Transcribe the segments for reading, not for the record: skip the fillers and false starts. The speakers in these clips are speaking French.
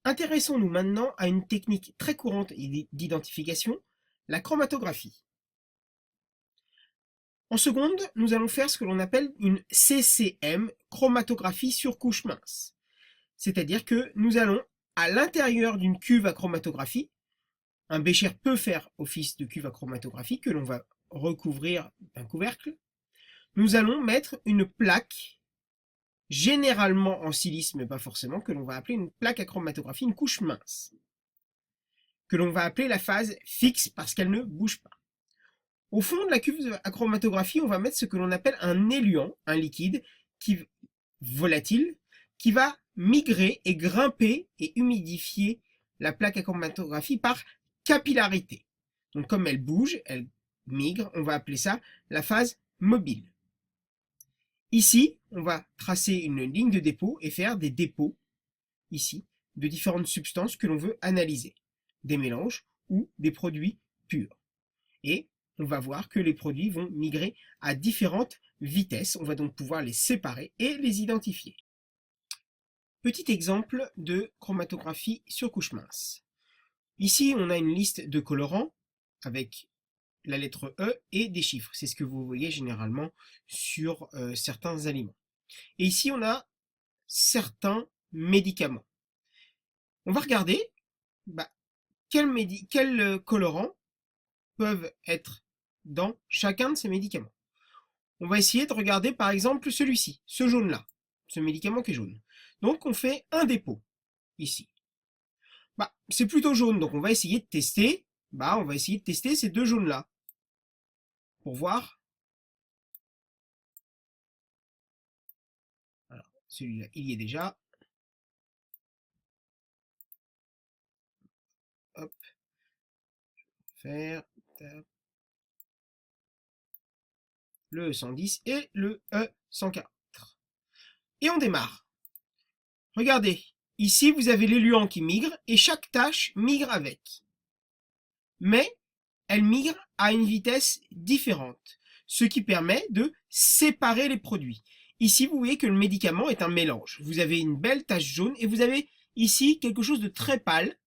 Intéressons-nous maintenant à une technique très courante d'identification, la chromatographie. En seconde, nous allons faire ce que l'on appelle une CCM, chromatographie sur couche mince. C'est-à-dire que nous allons, à l'intérieur d'une cuve à chromatographie, un bécher peut faire office de cuve à chromatographie que l'on va recouvrir d'un couvercle, nous allons mettre une plaque, généralement en silice, mais pas forcément, que l'on va appeler une plaque à chromatographie, une couche mince, que l'on va appeler la phase fixe parce qu'elle ne bouge pas. Au fond de la cuve à chromatographie, on va mettre ce que l'on appelle un éluant, un liquide volatile, qui va migrer et grimper et humidifier la plaque à chromatographie par capillarité. Donc comme elle bouge, elle migre, on va appeler ça la phase mobile. Ici, on va tracer une ligne de dépôt et faire des dépôts, ici, de différentes substances que l'on veut analyser, des mélanges ou des produits purs. Et on va voir que les produits vont migrer à différentes vitesses. On va donc pouvoir les séparer et les identifier. Petit exemple de chromatographie sur couche mince. Ici, on a une liste de colorants avec la lettre E et des chiffres. C'est ce que vous voyez généralement sur certains aliments. Et ici, on a certains médicaments. On va regarder quels colorants peuvent être dans chacun de ces médicaments. On va essayer de regarder par exemple celui-ci, ce jaune-là, ce médicament qui est jaune. Donc on fait un dépôt, ici. C'est plutôt jaune, donc on va essayer de tester, ces deux jaunes-là, pour voir. Alors, celui-là, il y est déjà. Hop, faire le E110 et le E104. Et on démarre. Regardez, ici vous avez l'éluant qui migre et chaque tâche migre avec. Mais elle migre à une vitesse différente, ce qui permet de séparer les produits. Ici, vous voyez que le médicament est un mélange. Vous avez une belle tache jaune et vous avez ici quelque chose de très pâle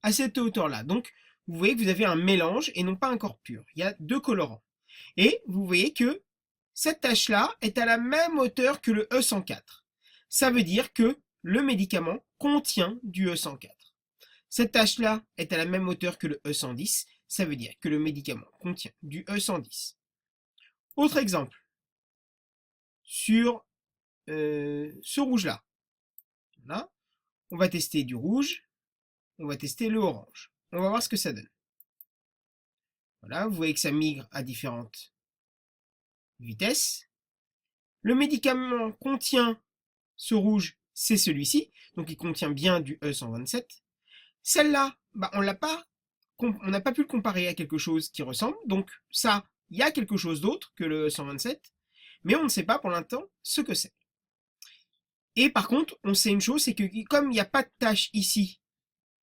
à cette hauteur-là. Donc, vous voyez que vous avez un mélange et non pas un corps pur. Il y a deux colorants. Et vous voyez que cette tache-là est à la même hauteur que le E104. Ça veut dire que le médicament contient du E104. Cette tache-là est à la même hauteur que le E110. Ça veut dire que le médicament contient du E110. Autre exemple, sur ce rouge-là. Là, on va tester du rouge, on va tester le orange. On va voir ce que ça donne. Voilà, vous voyez que ça migre à différentes vitesses. Le médicament contient ce rouge, c'est celui-ci, donc il contient bien du E127. Celle-là, on n'a pas pu le comparer à quelque chose qui ressemble, donc ça, il y a quelque chose d'autre que le E127, mais on ne sait pas pour l'instant ce que c'est. Et par contre, on sait une chose, c'est que comme il n'y a pas de tache ici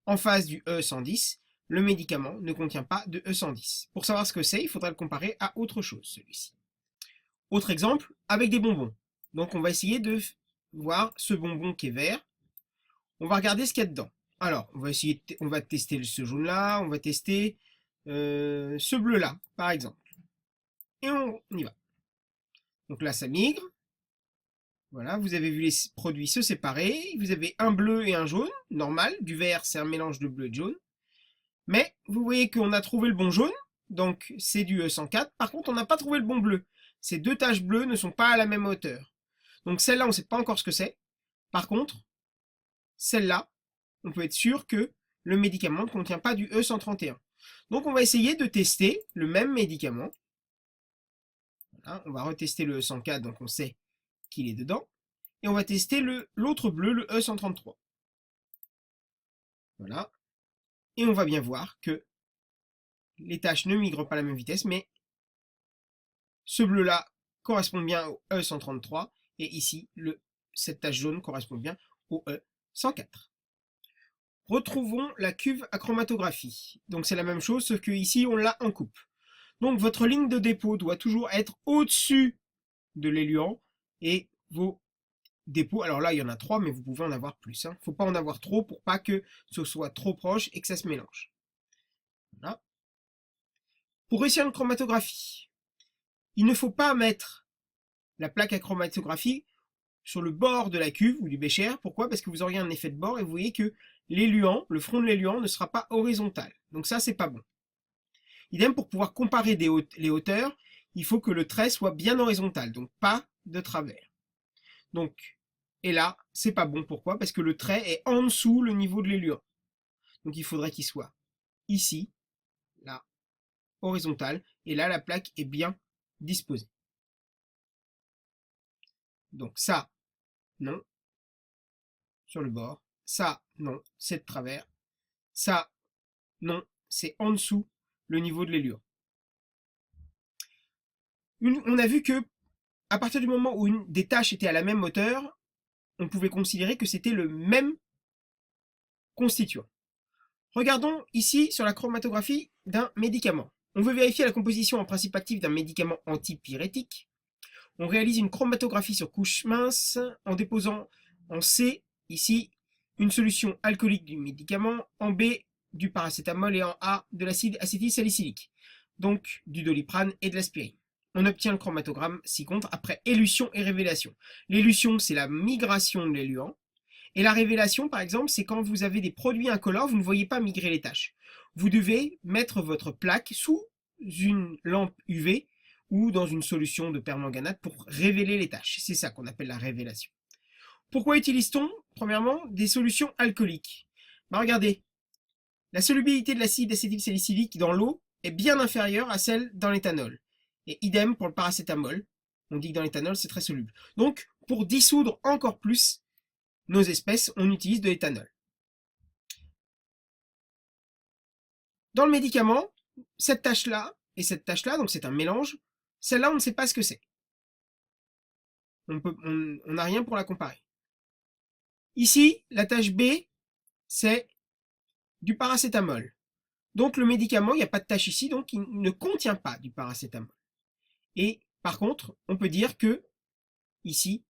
en face du E110, le médicament ne contient pas de E110. Pour savoir ce que c'est, il faudra le comparer à autre chose, celui-ci. Autre exemple, avec des bonbons. Donc on va essayer de voir ce bonbon qui est vert. On va regarder ce qu'il y a dedans. Alors, on va tester ce jaune-là, on va tester ce bleu-là, par exemple. Et on y va. Donc là, ça migre. Voilà, vous avez vu les produits se séparer. Vous avez un bleu et un jaune, normal. Du vert, c'est un mélange de bleu et de jaune. Mais vous voyez qu'on a trouvé le bon jaune, donc c'est du E104. Par contre, on n'a pas trouvé le bon bleu. Ces deux taches bleues ne sont pas à la même hauteur. Donc celle-là, on ne sait pas encore ce que c'est. Par contre, celle-là, on peut être sûr que le médicament ne contient pas du E131. Donc on va essayer de tester le même médicament. Voilà, on va retester le E104, donc on sait qu'il est dedans. Et on va tester l'autre bleu, le E133. Voilà. Et on va bien voir que les taches ne migrent pas à la même vitesse, mais ce bleu-là correspond bien au E133, et ici, cette tache jaune correspond bien au E104. Retrouvons la cuve à chromatographie. Donc c'est la même chose, sauf que ici on l'a en coupe. Donc votre ligne de dépôt doit toujours être au-dessus de l'éluant, et vos dépôts. Alors là, il y en a 3, mais vous pouvez en avoir plus. Il ne faut pas en avoir trop pour pas que ce soit trop proche et que ça se mélange. Voilà. Pour réussir une chromatographie, il ne faut pas mettre la plaque à chromatographie sur le bord de la cuve ou du bécher. Pourquoi? Parce que vous auriez un effet de bord et vous voyez que l'éluant, le front de l'éluant ne sera pas horizontal. Donc ça, c'est pas bon. Idem, pour pouvoir comparer les hauteurs, il faut que le trait soit bien horizontal, donc pas de travers. Donc, et là, c'est pas bon. Pourquoi? Parce que le trait est en dessous le niveau de l'éluant. Donc il faudrait qu'il soit ici, là, horizontal, et là, la plaque est bien disposée. Donc ça, non, sur le bord. Ça, non, c'est de travers. Ça, non, c'est en dessous le niveau de l'éluant. On a vu que à partir du moment où une des tâches était à la même hauteur, on pouvait considérer que c'était le même constituant. Regardons ici sur la chromatographie d'un médicament. On veut vérifier la composition en principe actif d'un médicament antipyrétique. On réalise une chromatographie sur couche mince en déposant en C, ici, une solution alcoolique du médicament, en B, du paracétamol et en A, de l'acide acétylsalicylique, donc du doliprane et de l'aspirine. On obtient le chromatogramme ci-contre après élution et révélation. L'élution, c'est la migration de l'éluant. Et la révélation, par exemple, c'est quand vous avez des produits incolores, vous ne voyez pas migrer les taches. Vous devez mettre votre plaque sous une lampe UV ou dans une solution de permanganate pour révéler les taches. C'est ça qu'on appelle la révélation. Pourquoi utilise-t-on, premièrement, des solutions alcooliques? Regardez, la solubilité de l'acide acétylsalicylique dans l'eau est bien inférieure à celle dans l'éthanol. Et idem pour le paracétamol. On dit que dans l'éthanol, c'est très soluble. Donc, pour dissoudre encore plus nos espèces, on utilise de l'éthanol. Dans le médicament, cette tâche-là et cette tâche-là, donc c'est un mélange, celle-là, on ne sait pas ce que c'est. On n'a rien pour la comparer. Ici, la tâche B, c'est du paracétamol. Donc le médicament, il n'y a pas de tâche ici, donc il ne contient pas du paracétamol. Et par contre, on peut dire que, ici,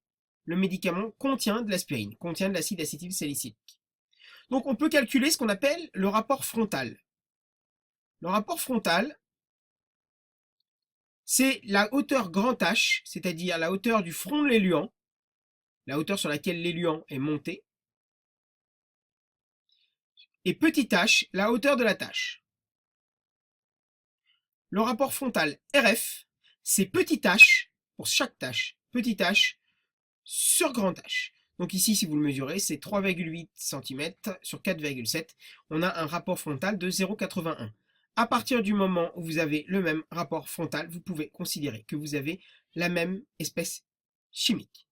le médicament contient de l'aspirine, contient de l'acide acétylsalicylique. Donc on peut calculer ce qu'on appelle le rapport frontal. Le rapport frontal, c'est la hauteur grand H, c'est-à-dire la hauteur du front de l'éluant, la hauteur sur laquelle l'éluant est monté, et petit h, la hauteur de la tâche. Le rapport frontal RF, c'est petit h pour chaque tâche, petit h sur grand H. Donc ici, si vous le mesurez, c'est 3,8 cm sur 4,7. On a un rapport frontal de 0,81. À partir du moment où vous avez le même rapport frontal, vous pouvez considérer que vous avez la même espèce chimique.